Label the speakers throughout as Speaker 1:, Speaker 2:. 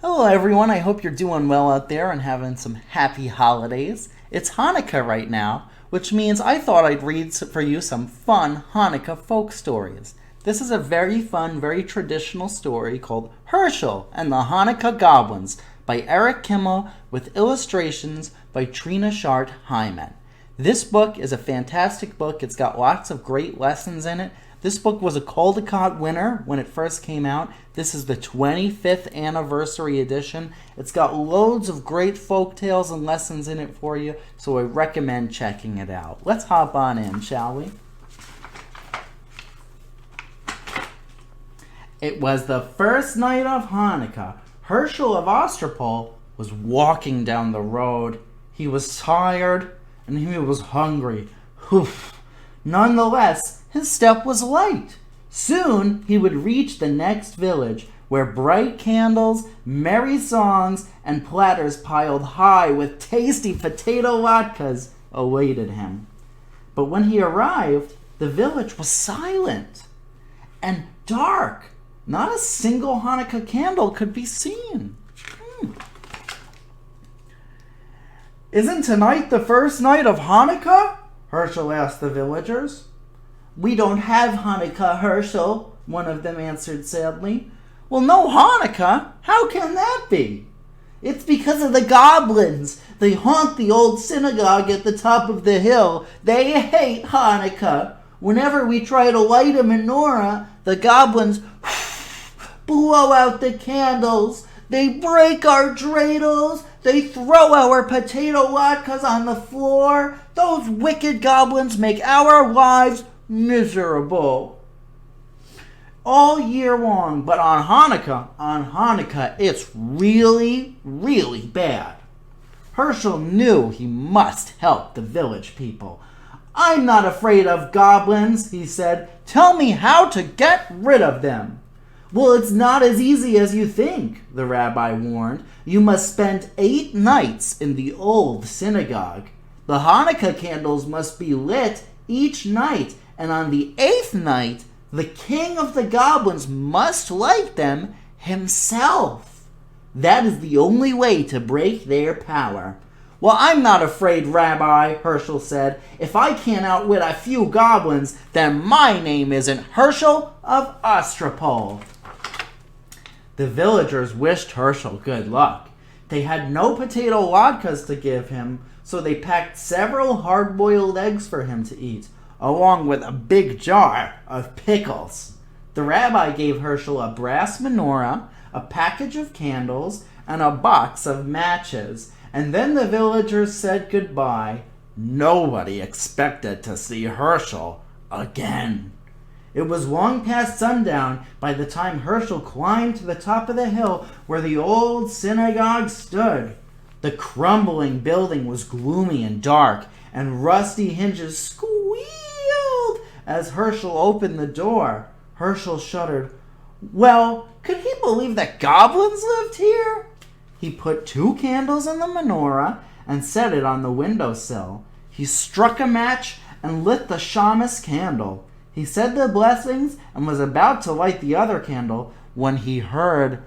Speaker 1: Hello everyone, I hope you're doing well out there and having some happy holidays. It's Hanukkah right now, which means I thought I'd read for you some fun Hanukkah folk stories. This is a very fun, very traditional story called Hershel and the Hanukkah Goblins by Eric Kimmel with illustrations by Trina Shart-Hyman. This book is a fantastic book. It's got lots of great lessons in it. This book was a Caldecott winner when it first came out. This is the 25th anniversary edition. It's got loads of great folk tales and lessons in it for you, so I recommend checking it out. Let's hop on in, shall we? It was the first night of Hanukkah. Hershel of Ostropol was walking down the road. He was tired and he was hungry. Nonetheless, his step was light. Soon he would reach the next village, where bright candles, merry songs, and platters piled high with tasty potato latkes awaited him. But when he arrived, the village was silent and dark. Not a single Hanukkah candle could be seen. Isn't tonight the first night of Hanukkah? Hershel asked the villagers. We don't have Hanukkah, Hershel, one of them answered sadly. Well, no Hanukkah? How can that be? It's because of the goblins. They haunt the old synagogue at the top of the hill. They hate Hanukkah. Whenever we try to light a menorah, the goblins blow out the candles. They break our dreidels. They throw our potato latkes on the floor. Those wicked goblins make our lives miserable all year long, but on Hanukkah, it's really, really bad. Hershel knew he must help the village people. I'm not afraid of goblins, he said. Tell me how to get rid of them. Well, it's not as easy as you think, the rabbi warned. You must spend 8 nights in the old synagogue. The Hanukkah candles must be lit each night, and on the 8th night, the king of the goblins must light them himself. That is the only way to break their power. Well, I'm not afraid, Rabbi, Hershel said. If I can't outwit a few goblins, then my name isn't Hershel of Ostropol. The villagers wished Hershel good luck. They had no potato latkes to give him, so they packed several hard-boiled eggs for him to eat, along with a big jar of pickles. The rabbi gave Hershel a brass menorah, a package of candles, and a box of matches, and then the villagers said goodbye. Nobody expected to see Hershel again. It was long past sundown by the time Hershel climbed to the top of the hill where the old synagogue stood. The crumbling building was gloomy and dark, and rusty hinges squealed as Hershel opened the door. Hershel shuddered. Well, could he believe that goblins lived here? He put 2 candles in the menorah and set it on the windowsill. He struck a match and lit the shamus candle. He said the blessings and was about to light the other candle when he heard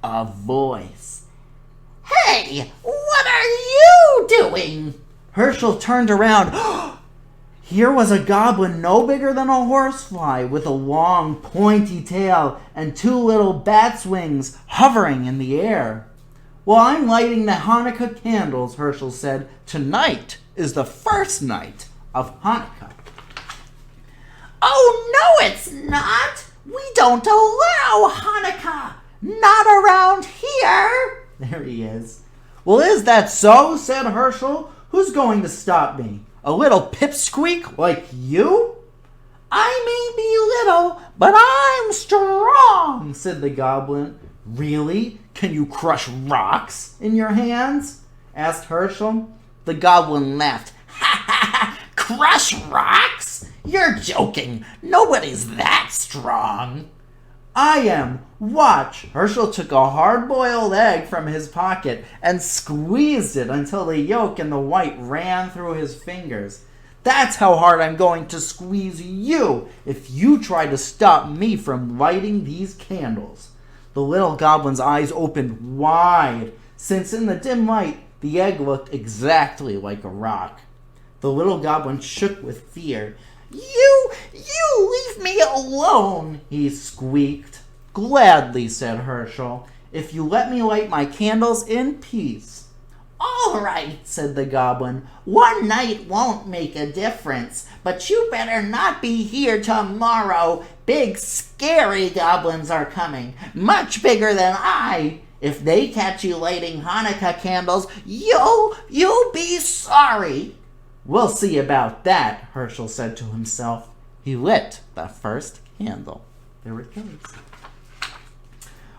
Speaker 1: a voice. Hey, what are you doing? Hershel turned around. Here was a goblin no bigger than a horsefly with a long, pointy tail and 2 little bat's wings hovering in the air. Well, I'm lighting the Hanukkah candles, Hershel said. Tonight is the first night of Hanukkah. Oh, no, it's not. We don't allow Hanukkah. Not around here. There he is. Well, is that so? Said Hershel. Who's going to stop me? A little pipsqueak like you? I may be little, but I'm strong, said the goblin. Really? Can you crush rocks in your hands? Asked Hershel. The goblin laughed. Ha ha ha! Crush rocks? You're joking. Nobody's that strong. I am. Watch. Hershel took a hard-boiled egg from his pocket and squeezed it until the yolk and the white ran through his fingers. That's how hard I'm going to squeeze you if you try to stop me from lighting these candles. The little goblin's eyes opened wide, since in the dim light, the egg looked exactly like a rock. The little goblin shook with fear. You leave me alone, he squeaked. Gladly, said Hershel, if you let me light my candles in peace. All right, said the goblin. One night won't make a difference, but you better not be here tomorrow. Big, scary goblins are coming, much bigger than I. If they catch you lighting Hanukkah candles, you'll be sorry. We'll see about that, Hershel said to himself. He lit the first candle. There it goes.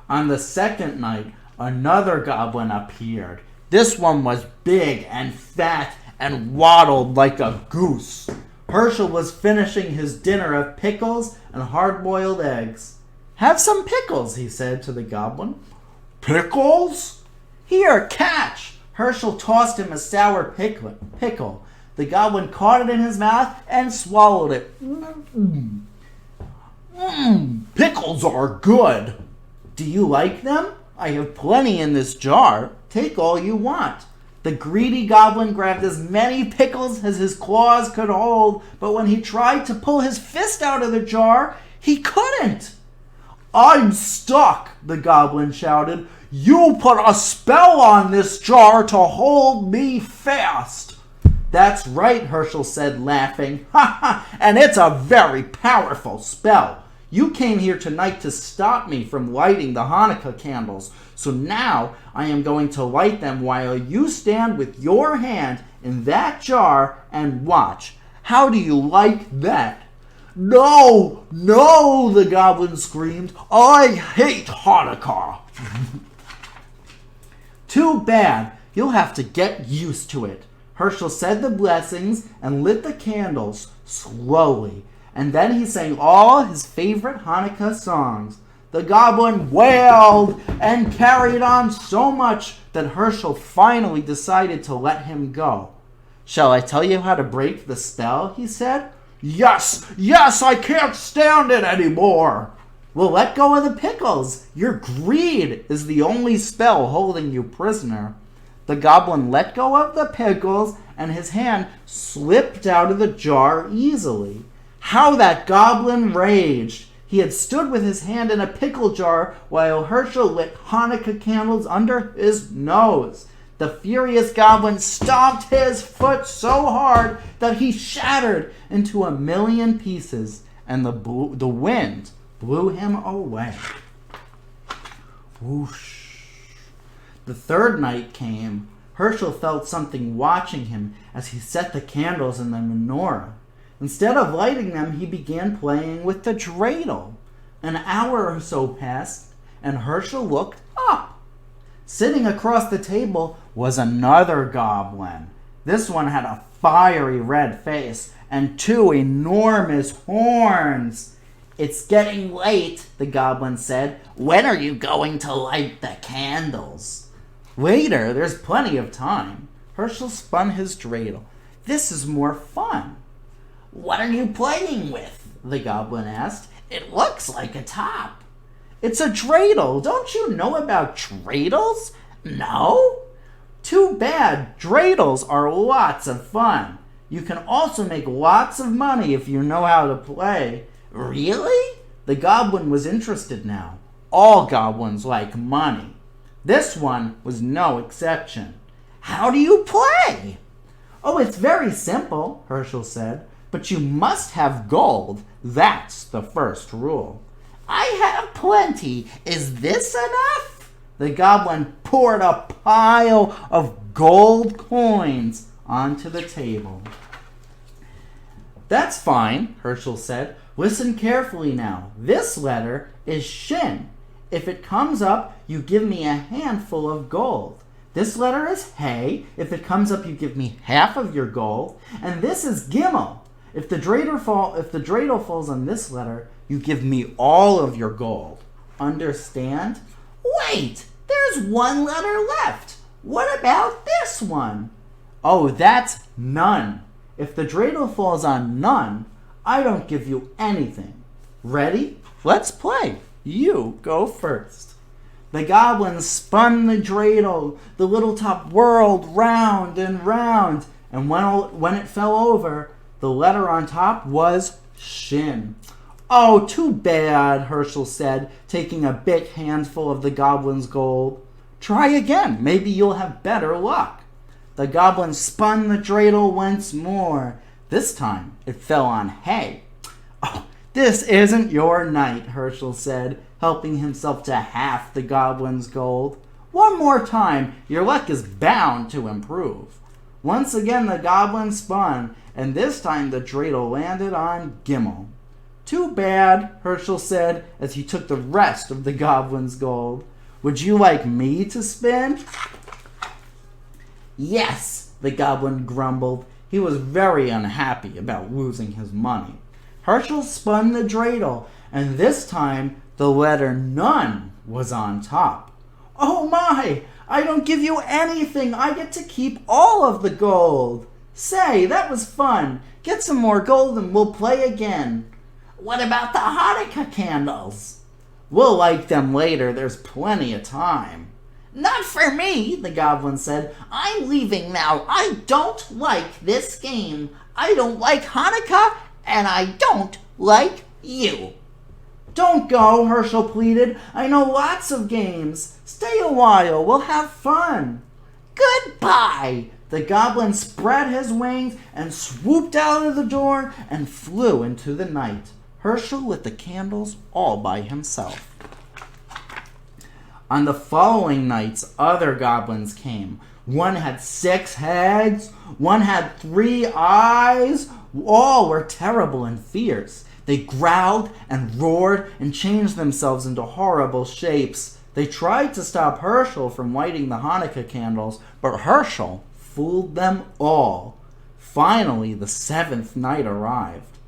Speaker 1: On the second night, another goblin appeared. This one was big and fat and waddled like a goose. Hershel was finishing his dinner of pickles and hard-boiled eggs. Have some pickles, he said to the goblin. Pickles? Here, catch! Hershel tossed him a sour pickle. The goblin caught it in his mouth and swallowed it. Pickles are good. Do you like them? I have plenty in this jar. Take all you want. The greedy goblin grabbed as many pickles as his claws could hold, but when he tried to pull his fist out of the jar, he couldn't. I'm stuck, the goblin shouted. You put a spell on this jar to hold me fast. That's right, Hershel said, laughing. Ha ha, and it's a very powerful spell. You came here tonight to stop me from lighting the Hanukkah candles, so now I am going to light them while you stand with your hand in that jar and watch. How do you like that? No, the goblin screamed. I hate Hanukkah. Too bad. You'll have to get used to it. Hershel said the blessings and lit the candles slowly. And then he sang all his favorite Hanukkah songs. The goblin wailed and carried on so much that Hershel finally decided to let him go. Shall I tell you how to break the spell? He said. Yes, I can't stand it anymore. Well, let go of the pickles. Your greed is the only spell holding you prisoner. The goblin let go of the pickles and his hand slipped out of the jar easily. How that goblin raged! He had stood with his hand in a pickle jar while Hershel lit Hanukkah candles under his nose. The furious goblin stomped his foot so hard that he shattered into 1,000,000 pieces, and the wind blew him away. Whoosh! The third night came. Hershel felt something watching him as he set the candles in the menorah. Instead of lighting them, he began playing with the dreidel. An hour or so passed, and Hershel looked up. Sitting across the table was another goblin. This one had a fiery red face and 2 enormous horns. It's getting late, the goblin said. When are you going to light the candles? Later, there's plenty of time. Hershel spun his dreidel. This is more fun. What are you playing with? The goblin asked. It looks like a top. It's a dreidel. Don't you know about dreidels? No? Too bad. Dreidels are lots of fun. You can also make lots of money if you know how to play. Really? The goblin was interested now. All goblins like money. This one was no exception. How do you play? Oh, it's very simple, Hershel said. But you must have gold. That's the first rule. I have plenty. Is this enough? The goblin poured a pile of gold coins onto the table. That's fine, Hershel said. Listen carefully now. This letter is shin. If it comes up, you give me a handful of gold. This letter is hey. If it comes up, you give me half of your gold. And this is Kimmel. If the dreidel falls on this letter, you give me all of your gold. Understand? Wait, there's one letter left. What about this one? Oh, that's none. If the dreidel falls on none, I don't give you anything. Ready? Let's play. You go first. The goblins spun the dreidel. The little top whirled round and round. And when it fell over, the letter on top was Shin. "Oh, too bad," Hershel said, taking a big handful of the goblin's gold. "Try again. Maybe you'll have better luck." The goblin spun the dreidel once more. This time, it fell on hay. "Oh, this isn't your night," Hershel said, helping himself to half the goblin's gold. "One more time, your luck is bound to improve." Once again the goblin spun, and this time the dreidel landed on Kimmel. "Too bad," Hershel said as he took the rest of the goblin's gold. "Would you like me to spin?" "Yes," the goblin grumbled. He was very unhappy about losing his money. Hershel spun the dreidel, and this time the letter None was on top. "Oh my! I don't give you anything. I get to keep all of the gold." "Say, that was fun. Get some more gold and we'll play again." "What about the Hanukkah candles?" "We'll light them later. There's plenty of time." "Not for me," the goblin said. "I'm leaving now. I don't like this game. I don't like Hanukkah, and I don't like you." "Don't go," Hershel pleaded. "I know lots of games. Stay a while. We'll have fun." "Goodbye." The goblin spread his wings and swooped out of the door and flew into the night. Hershel lit the candles all by himself. On the following nights, other goblins came. One had 6 heads. One had 3 eyes. All were terrible and fierce. They growled and roared and changed themselves into horrible shapes. They tried to stop Hershel from lighting the Hanukkah candles, but Hershel fooled them all. Finally, the 7th night arrived.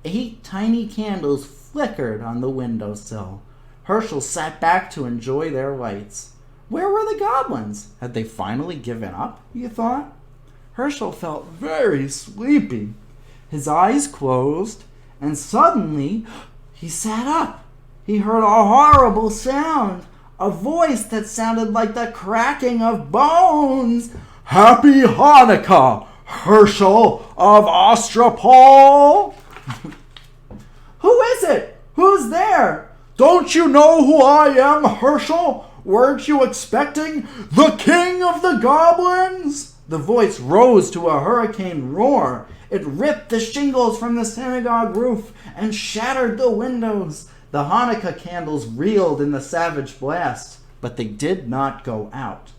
Speaker 1: 8 tiny candles flickered on the windowsill. Hershel sat back to enjoy their lights. Where were the goblins? Had they finally given up, he thought? Hershel felt very sleepy. His eyes closed, and suddenly he sat up. He heard a horrible sound, a voice that sounded like the cracking of bones. "Happy Hanukkah, Hershel of Ostropol!" "Who is it? Who's there?" "Don't you know who I am, Hershel? Weren't you expecting the king of the goblins?" The voice rose to a hurricane roar. It ripped the shingles from the synagogue roof and shattered the windows. The Hanukkah candles reeled in the savage blast, but they did not go out.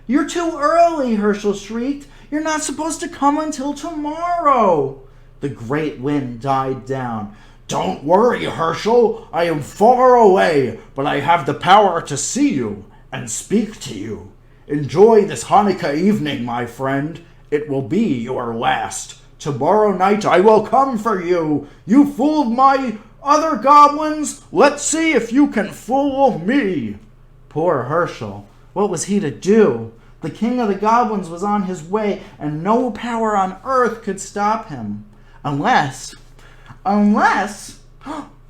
Speaker 1: "You're too early," Hershel shrieked. "You're not supposed to come until tomorrow." The great wind died down. "Don't worry, Hershel. I am far away, but I have the power to see you and speak to you. Enjoy this Hanukkah evening, my friend. It will be your last. Tomorrow night I will come for you. You fooled my other goblins. Let's see if you can fool me." Poor Hershel. What was he to do? The king of the goblins was on his way, and no power on earth could stop him. Unless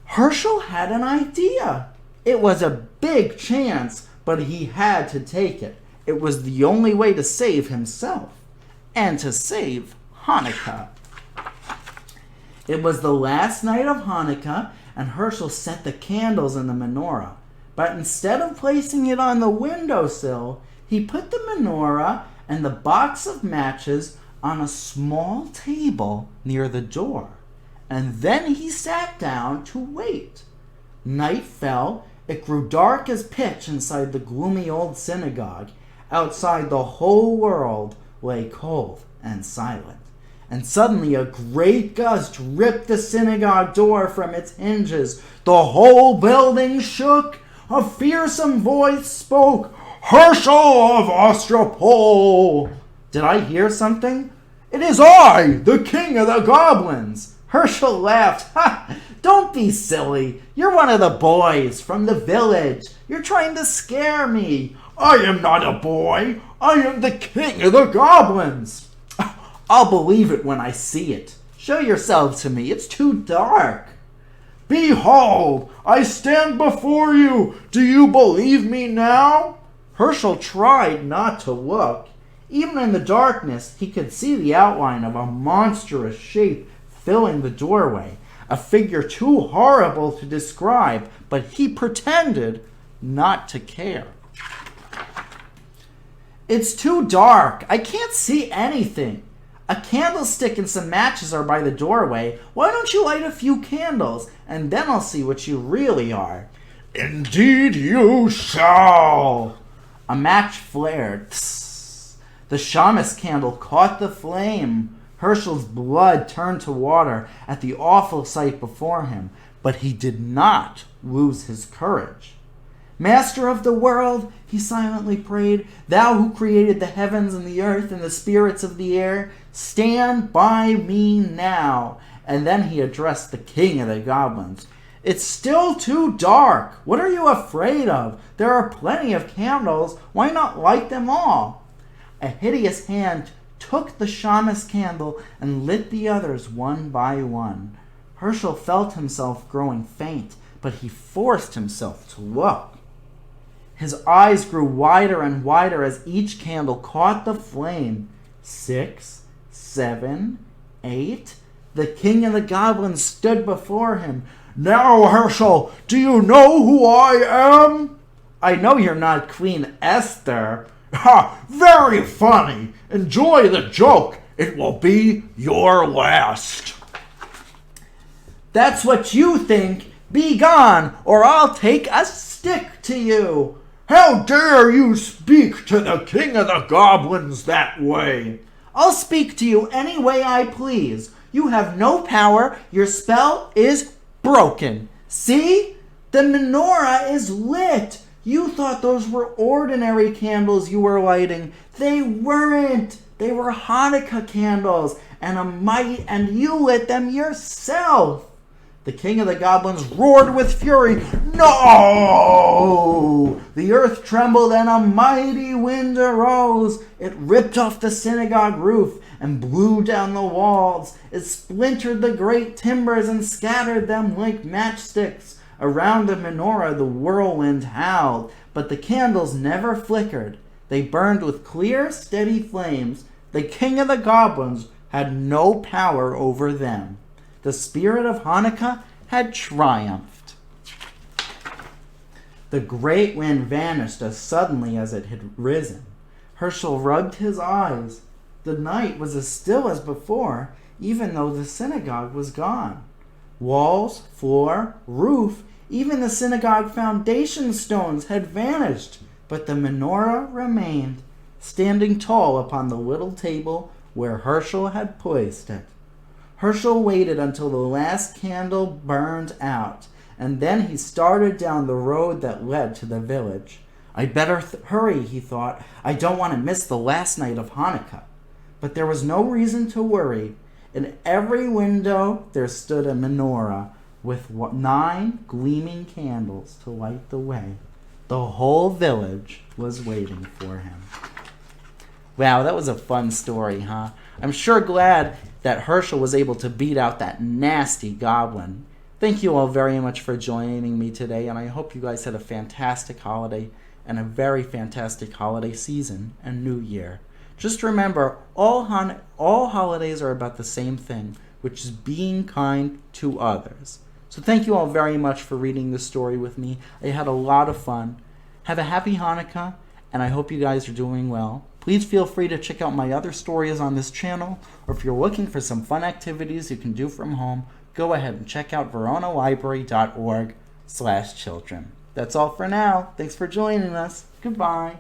Speaker 1: Hershel had an idea. It was a big chance, but he had to take it. It was the only way to save himself and to save Hanukkah. It was the last night of Hanukkah, and Hershel set the candles in the menorah. But instead of placing it on the windowsill, he put the menorah and the box of matches on a small table near the door. And then he sat down to wait. Night fell. It grew dark as pitch inside the gloomy old synagogue. Outside, the whole world lay cold and silent. And suddenly a great gust ripped the synagogue door from its hinges. The whole building shook. A fearsome voice spoke. "Hershel of Ostropol!" Did I hear something? "It is I, the king of the goblins!" Hershel laughed. "Ha! Don't be silly. You're one of the boys from the village. You're trying to scare me." "I am not a boy. I am the king of the goblins." "I'll believe it when I see it. Show yourself to me. It's too dark."
Speaker 2: Behold, I stand before you. Do you believe me now?
Speaker 1: Hershel tried not to look. Even in the darkness, he could see the outline of a monstrous shape filling the doorway, a figure too horrible to describe, but he pretended not to care. It's too dark. I can't see anything. A candlestick and some matches are by the doorway. Why don't you light a few candles, and then I'll see what you really are.
Speaker 2: Indeed you shall.
Speaker 1: A match flared. Tss. The shamus candle caught the flame. Hershel's blood turned to water at the awful sight before him, but he did not lose his courage. Master of the world, he silently prayed, thou who created the heavens and the earth and the spirits of the air, stand by me now. And then he addressed the king of the goblins. It's still too dark. What are you afraid of? There are plenty of candles. Why not light them all? A hideous hand took the shamus candle and lit the others one by one. Hershel felt himself growing faint, but he forced himself to look. His eyes grew wider and wider as each candle caught the flame. 6, 7, 8. The king of the goblins stood before him.
Speaker 2: Now, Hershel, do you know who I am?
Speaker 1: I know you're not Queen Esther.
Speaker 2: Ha! Very funny. Enjoy the joke. It will be your last.
Speaker 1: That's what you think. Be gone, or I'll take a stick to you.
Speaker 2: How dare you speak to the king of the goblins that way?
Speaker 1: I'll speak to you any way I please. You have no power. Your spell is broken. See? The menorah is lit. You thought those were ordinary candles you were lighting. They weren't. They were Hanukkah candles, and you lit them yourself. The king of the goblins roared with fury. No! The earth trembled and a mighty wind arose. It ripped off the synagogue roof and blew down the walls. It splintered the great timbers and scattered them like matchsticks. Around the menorah the whirlwind howled, but the candles never flickered. They burned with clear, steady flames. The king of the goblins had no power over them. The spirit of Hanukkah had triumphed. The great wind vanished as suddenly as it had risen. Hershel rubbed his eyes. The night was as still as before, even though the synagogue was gone. Walls, floor, roof, even the synagogue foundation stones had vanished, but the menorah remained, standing tall upon the little table where Hershel had placed it. Hershel waited until the last candle burned out, and then he started down the road that led to the village. I'd better hurry, he thought. I don't want to miss the last night of Hanukkah. But there was no reason to worry. In every window there stood a menorah with 9 gleaming candles to light the way. The whole village was waiting for him. Wow, that was a fun story, huh? I'm sure glad that Hershel was able to beat out that nasty goblin. Thank you all very much for joining me today, and I hope you guys had a fantastic holiday and a very fantastic holiday season and New Year. Just remember, all holidays are about the same thing, which is being kind to others. So thank you all very much for reading this story with me. I had a lot of fun. Have a happy Hanukkah, and I hope you guys are doing well. Please feel free to check out my other stories on this channel, or if you're looking for some fun activities you can do from home, go ahead and check out veronalibrary.org/children. That's all for now. Thanks for joining us. Goodbye.